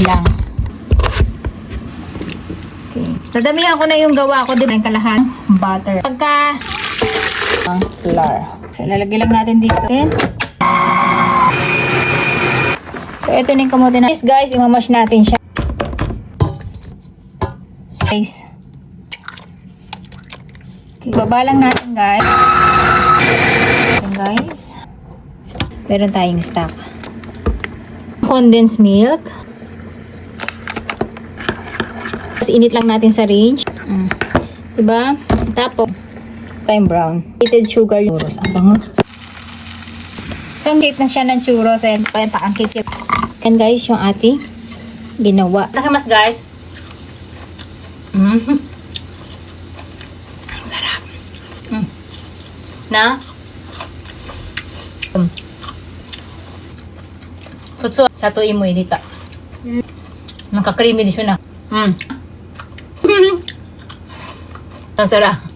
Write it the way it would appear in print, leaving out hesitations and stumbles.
lang. Okay. Dadamihan ko na yung gawa ko din. Kalahan butter. Pagka flour. So, lalagay lang natin dito. Okay. So, ito na yung kamote na. Guys, imamash natin siya. Guys. Okay. Baba lang natin, guys. Okay, guys. Meron tayong stock. Condensed milk. Tapos init lang natin sa range. Diba? Tapos, time brown. Heated sugar yung churros. Ang bango. So, ang cake na siya ng churros. Ayan, ang cake. And guys, yung ating ginawa. Nakamas guys. Ang sarap. Na? Futso, satu imo dito. Naka-creamy din siya na. Ang sarap.